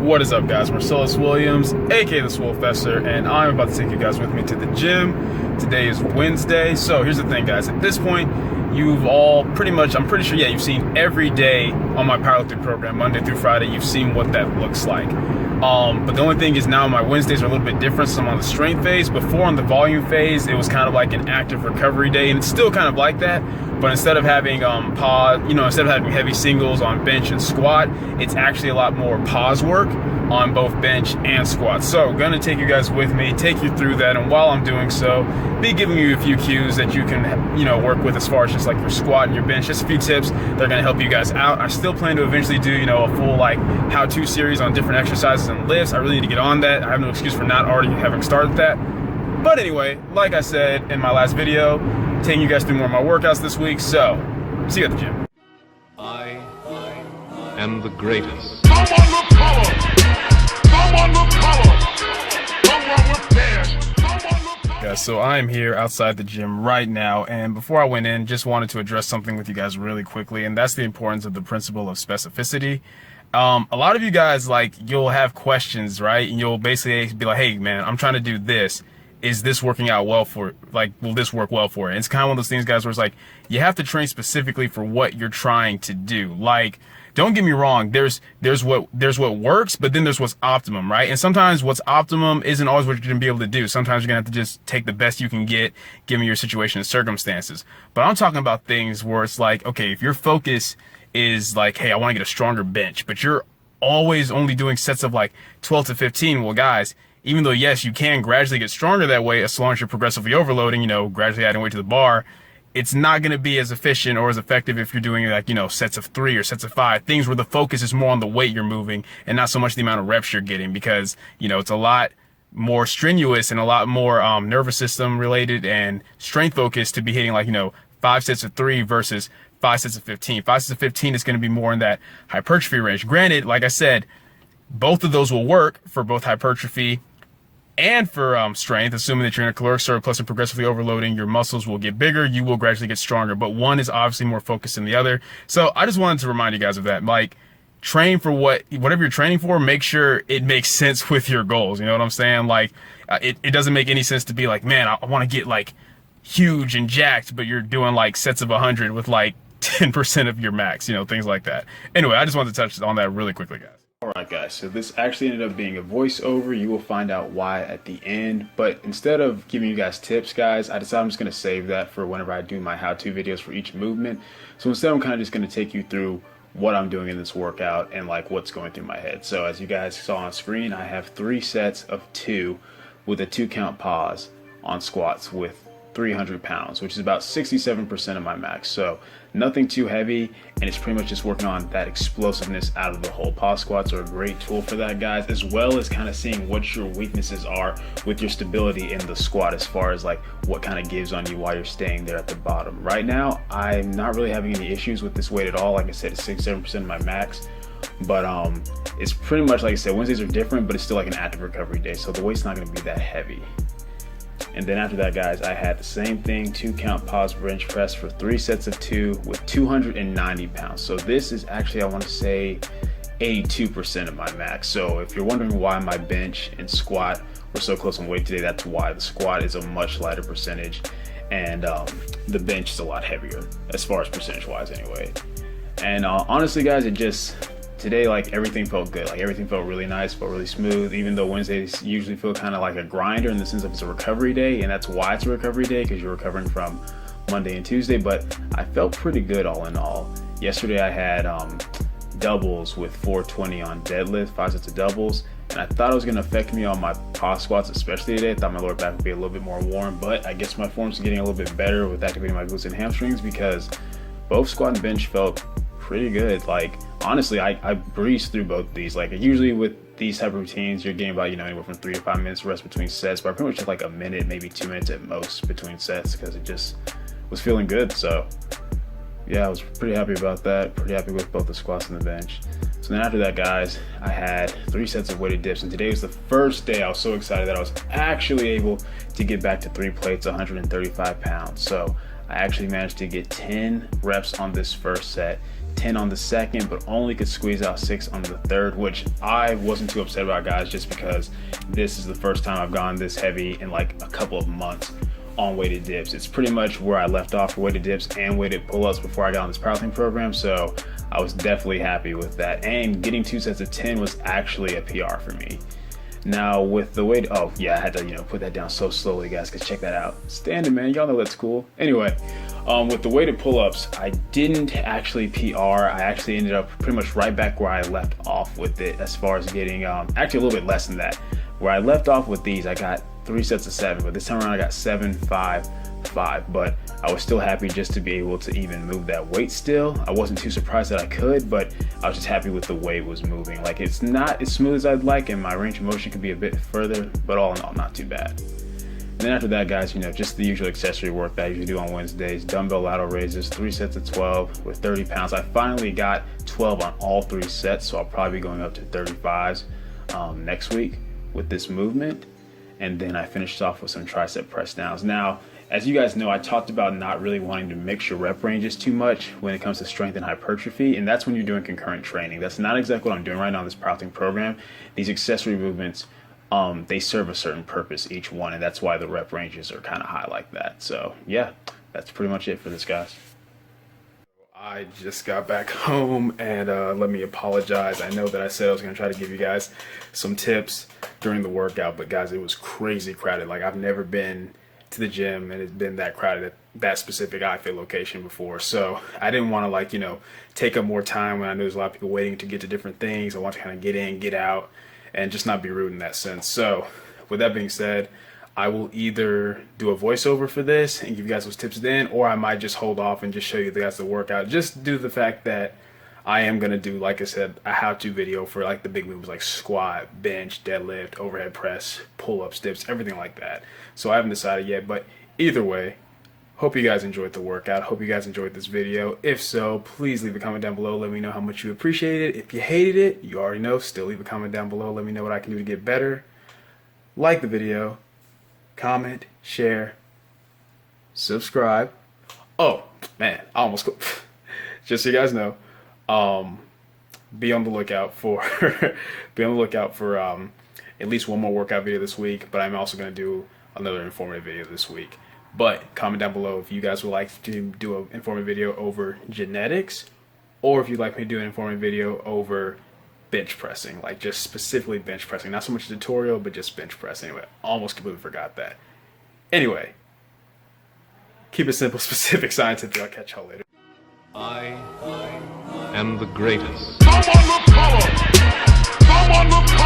What is up, guys? Marcellus Williams, aka TheSwolefessor, and I'm about to take you guys with me to the gym. Today is Wednesday. So here's the thing, guys. At this point, you've all pretty much, I'm pretty sure, yeah, you've seen every day on my powerlifting program, Monday through Friday, you've seen what that looks like. But the only thing is now my Wednesdays are a little bit different. So I'm on the strength phase. Before on the volume phase, it was kind of like an active recovery day, and it's still kind of like that. But instead of having instead of having heavy singles on bench and squat, it's actually a lot more pause work on both bench and squat. So I'm gonna take you guys with me, take you through that, and while I'm doing so, be giving you a few cues that you can, work with as far as just like your squat and your bench. Just a few tips that are gonna help you guys out. I still plan to eventually do, a full like how-to series on different exercises and lifts. I really need to get on that. I have no excuse for not already having started that. But anyway, like I said in my last video, taking you guys through more of my workouts this week. So, see you at the gym. I am the greatest. Someone look color. Someone look color. Someone look dash. Someone look color. Guys, so I'm here outside the gym right now, and before I went in, just wanted to address something with you guys really quickly, and that's the importance of the principle of specificity. A lot of you guys, you'll have questions, right? And you'll basically be like, hey man, I'm trying to do this. Is this working out well for, will this work well for it? And it's kind of one of those things, guys, where it's like, you have to train specifically for what you're trying to do. Don't get me wrong, there's what works, but then there's what's optimum, right? And sometimes what's optimum isn't always what you're gonna be able to do. Sometimes you're gonna have to just take the best you can get, given your situation and circumstances. But I'm talking about things where it's like, okay, if your focus is like, hey, I wanna get a stronger bench, but you're always only doing sets of 12 to 15, well guys, even though, yes, you can gradually get stronger that way as long as you're progressively overloading, gradually adding weight to the bar, it's not going to be as efficient or as effective if you're doing sets of 3 or sets of 5, things where the focus is more on the weight you're moving and not so much the amount of reps you're getting, because, it's a lot more strenuous and a lot more nervous system related and strength focused to be hitting 5 sets of 3 versus 5 sets of 15. 5 sets of 15 is going to be more in that hypertrophy range. Granted, like I said, both of those will work for both hypertrophy and for strength, assuming that you're in a caloric surplus and progressively overloading, your muscles will get bigger, you will gradually get stronger, but one is obviously more focused than the other. So I just wanted to remind you guys of that. Train for whatever you're training for, make sure it makes sense with your goals. You know what I'm saying? It doesn't make any sense to be like, man, I want to get huge and jacked, but you're doing sets of 100 with 10% of your max, things like that. Anyway, I just wanted to touch on that really quickly, guys. Alright guys, so this actually ended up being a voiceover. You will find out why at the end, but instead of giving you guys tips, guys, I decided I'm just going to save that for whenever I do my how-to videos for each movement. So instead I'm kind of just going to take you through what I'm doing in this workout and what's going through my head. So as you guys saw on screen, I have 3 sets of 2 with a 2-count pause on squats with 300 pounds, which is about 67% of my max. So nothing too heavy, and it's pretty much just working on that explosiveness out of the hole. Pause squats are a great tool for that, guys, as well as kind of seeing what your weaknesses are with your stability in the squat, as far as what kind of gives on you while you're staying there at the bottom. Right now, I'm not really having any issues with this weight at all. Like I said, it's 67% of my max, but it's pretty much, like I said, Wednesdays are different, but it's still an active recovery day, so the weight's not going to be that heavy. And then after that, guys, I had the same thing, 2-count pause bench press for 3 sets of 2 with 290 pounds. So this is actually, I want to say, 82% of my max. So if you're wondering why my bench and squat were so close on weight today, that's why. The squat is a much lighter percentage, and the bench is a lot heavier, as far as percentage-wise anyway. And honestly, guys, today, everything felt good. Everything felt really nice, felt really smooth, even though Wednesdays usually feel kind of like a grinder in the sense of it's a recovery day, and that's why it's a recovery day, because you're recovering from Monday and Tuesday. But I felt pretty good all in all. Yesterday I had doubles with 420 on deadlift, 5 sets of doubles, and I thought it was going to affect me on my pause squats, especially today. I thought my lower back would be a little bit more warm, but I guess my form's getting a little bit better with activating my glutes and hamstrings, because both squat and bench felt pretty good. Honestly, I breezed through both of these. Usually with these type of routines, you're getting about, anywhere from 3 to 5 minutes rest between sets, but I pretty much had a minute, maybe 2 minutes at most between sets, because it just was feeling good. So yeah, I was pretty happy about that. Pretty happy with both the squats and the bench. So then after that, guys, I had 3 sets of weighted dips, and today was the first day I was so excited that I was actually able to get back to 3 plates, 135 pounds. So I actually managed to get 10 reps on this first set, 10 on the second, but only could squeeze out 6 on the third, which I wasn't too upset about, guys, just because this is the first time I've gone this heavy in like a couple of months on weighted dips. It's pretty much where I left off for weighted dips and weighted pull-ups before I got on this powerlifting program, so I was definitely happy with that. And getting 2 sets of 10 was actually a PR for me. Now with the weight, oh yeah, I had to put that down so slowly, guys, because check that out. Standing, man, y'all know that's cool. Anyway, with the weighted pull-ups, I didn't actually PR. I actually ended up pretty much right back where I left off with it, as far as getting actually a little bit less than that. Where I left off with these, I got 3 sets of 7, but this time around I got 7, 5, 5. But I was still happy just to be able to even move that weight still. I wasn't too surprised that I could, but I was just happy with the way it was moving. Like, it's not as smooth as I'd like, and my range of motion could be a bit further, but all in all, not too bad. And then after that, guys, just the usual accessory work that I usually do on Wednesdays. Dumbbell lateral raises, 3 sets of 12 with 30 pounds. I finally got 12 on all 3 sets, so I'll probably be going up to 35s next week with this movement. And then I finished off with some tricep press downs. Now, as you guys know, I talked about not really wanting to mix your rep ranges too much when it comes to strength and hypertrophy, and that's when you're doing concurrent training. That's not exactly what I'm doing right now in this powerlifting program. These accessory movements, they serve a certain purpose, each one, and that's why the rep ranges are kind of high like that. So yeah, that's pretty much it for this, guys. I just got back home, and let me apologize. I know that I said I was going to try to give you guys some tips during the workout, but guys, it was crazy crowded. Like, I've never been to the gym and it's been that crowded at that specific iFit location before. So I didn't want to take up more time when I know there's a lot of people waiting to get to different things. I want to kind of get in, get out, and just not be rude in that sense. So with that being said, I will either do a voiceover for this and give you guys those tips then, or I might just hold off and just show you guys the workout, just due to the fact that I am going to do, like I said, a how-to video for like the big moves like squat, bench, deadlift, overhead press, pull-ups, dips, everything like that. So I haven't decided yet, but either way, hope you guys enjoyed the workout. Hope you guys enjoyed this video. If so, please leave a comment down below. Let me know how much you appreciated it. If you hated it, you already know, still leave a comment down below. Let me know what I can do to get better. Like the video, comment, share, subscribe. Oh, man, I almost just so you guys know, be on the lookout for at least one more workout video this week, but I'm also going to do another informative video this week. But comment down below if you guys would like to do an informative video over genetics, or if you'd like me to do an informative video over bench pressing, like just specifically bench pressing, not so much a tutorial, but just bench press. Anyway, almost completely forgot that. Anyway, keep it simple, specific, scientific. I'll catch y'all later. I am the greatest. Someone look color. Someone look color.